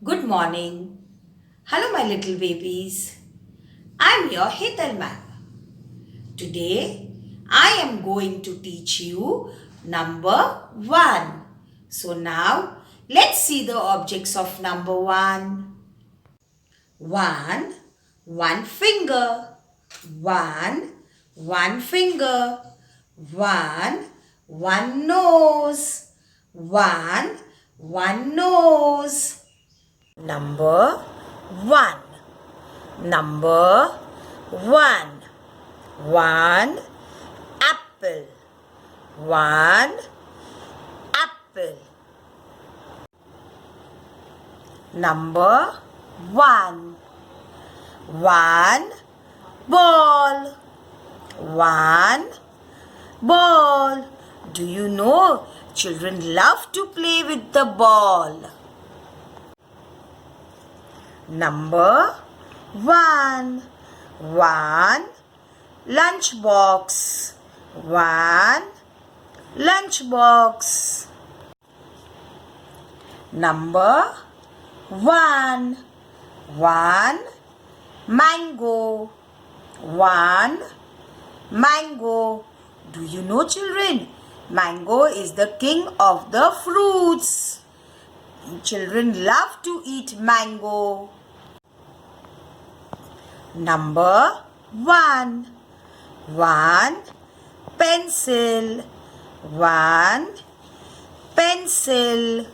Good morning. Hello, my little babies. I'm your Hetal ma'am. Today, I am going to teach you number 1. So now, let's see the objects of number 1. 1. One finger. 1. One finger. 1. One nose. 1. One nose. Number 1. Number 1. 1 apple. 1 apple. Number 1. 1 ball. 1 ball. Do you know children love to play with the ball? Number 1. 1 lunchbox. 1 lunchbox. Number 1. 1 mango. 1 mango. Do you know, children? Mango is the king of the fruits. Children love to eat mango. Number 1. 1 pencil. 1 pencil.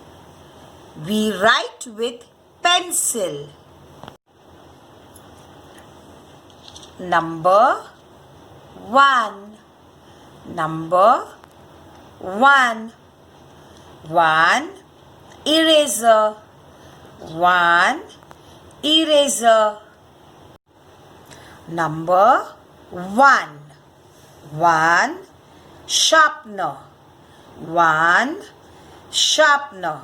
We write with pencil. Number 1. Number 1. 1 eraser. 1 eraser. Number 1. 1 sharpener. 1 sharpener.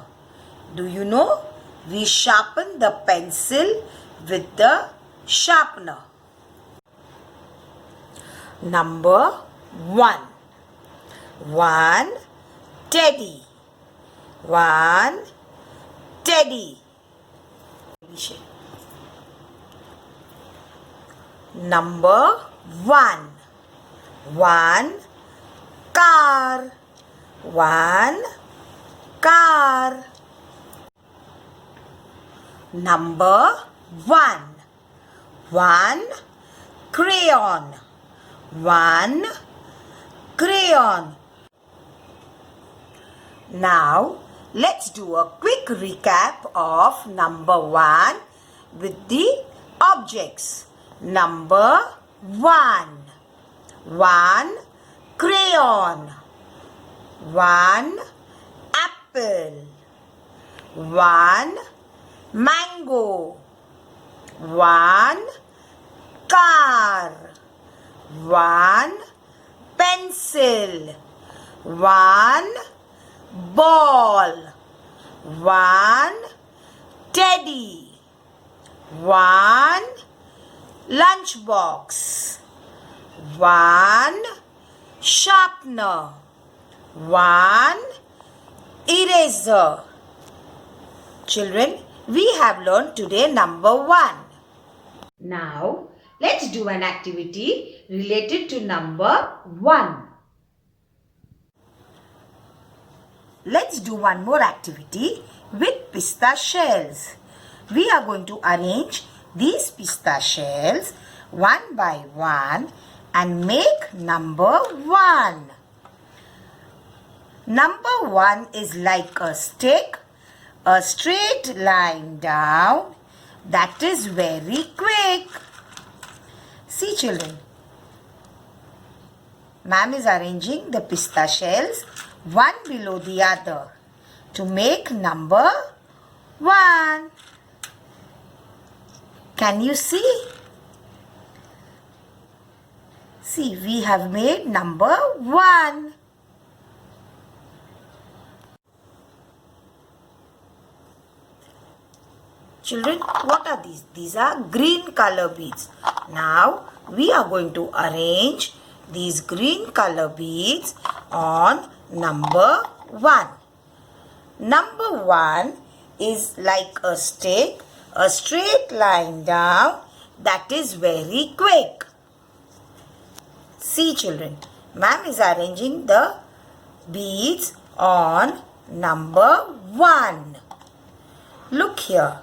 Do you know we sharpen the pencil with the sharpener? Number 1. 1 teddy. 1 teddy. Number 1. 1 car. 1 car. Number 1. 1 crayon. 1 crayon. Now, let's do a quick recap of number 1 with the objects. Number 1. 1 crayon. 1 apple. 1 mango. 1 car. 1 pencil. 1 ball. 1 teddy. 1 lunchbox. 1 sharpener. 1 eraser. Children, we have learned today number 1. Now, let's do an activity related to number 1. Let's do one more activity with pista shells. We are going to arrange these pista shells one by one and make number 1. Number 1 is like a stick, a straight line down. That is very quick. See, children, ma'am is arranging the pista shells one below the other to make number 1. Can you see? See, we have made number 1. Children, what are these? These are green color beads. Now, we are going to arrange these green color beads on number 1. Number 1 is like a stick, a straight line down, that is very quick. See children, ma'am is arranging the beads on number 1. Look here.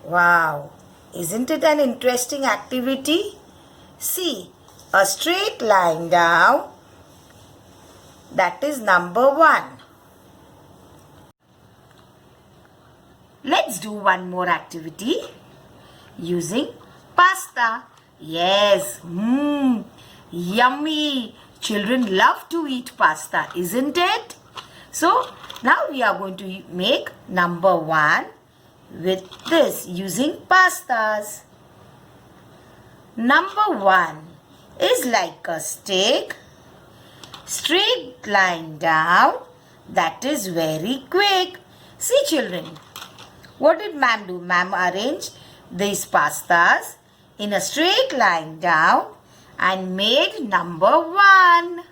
Wow, isn't it an interesting activity? See, a straight line down, that is number 1. Let's do one more activity using pasta. Yes, yummy. Children love to eat pasta, isn't it? So, now we are going to make number 1 with this using pastas. Number 1 is like a stick, straight line down, that is very quick. See children, what did ma'am do? Ma'am arranged these pastas in a straight line down and made number 1.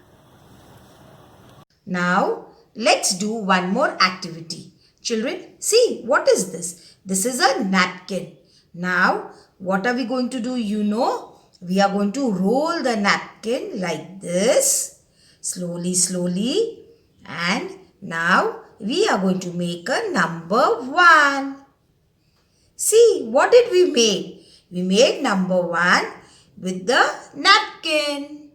Now, let's do one more activity. Children, see, what is this? This is a napkin. Now, what are we going to do? You know, we are going to roll the napkin like this, slowly, slowly. And now, we are going to make a number 1. See, what did we make? We made number 1 with the napkin.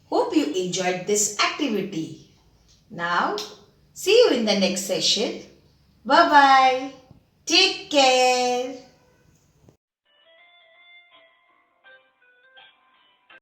Hope you enjoyed this activity. Now, see you in the next session. Bye-bye. Take care.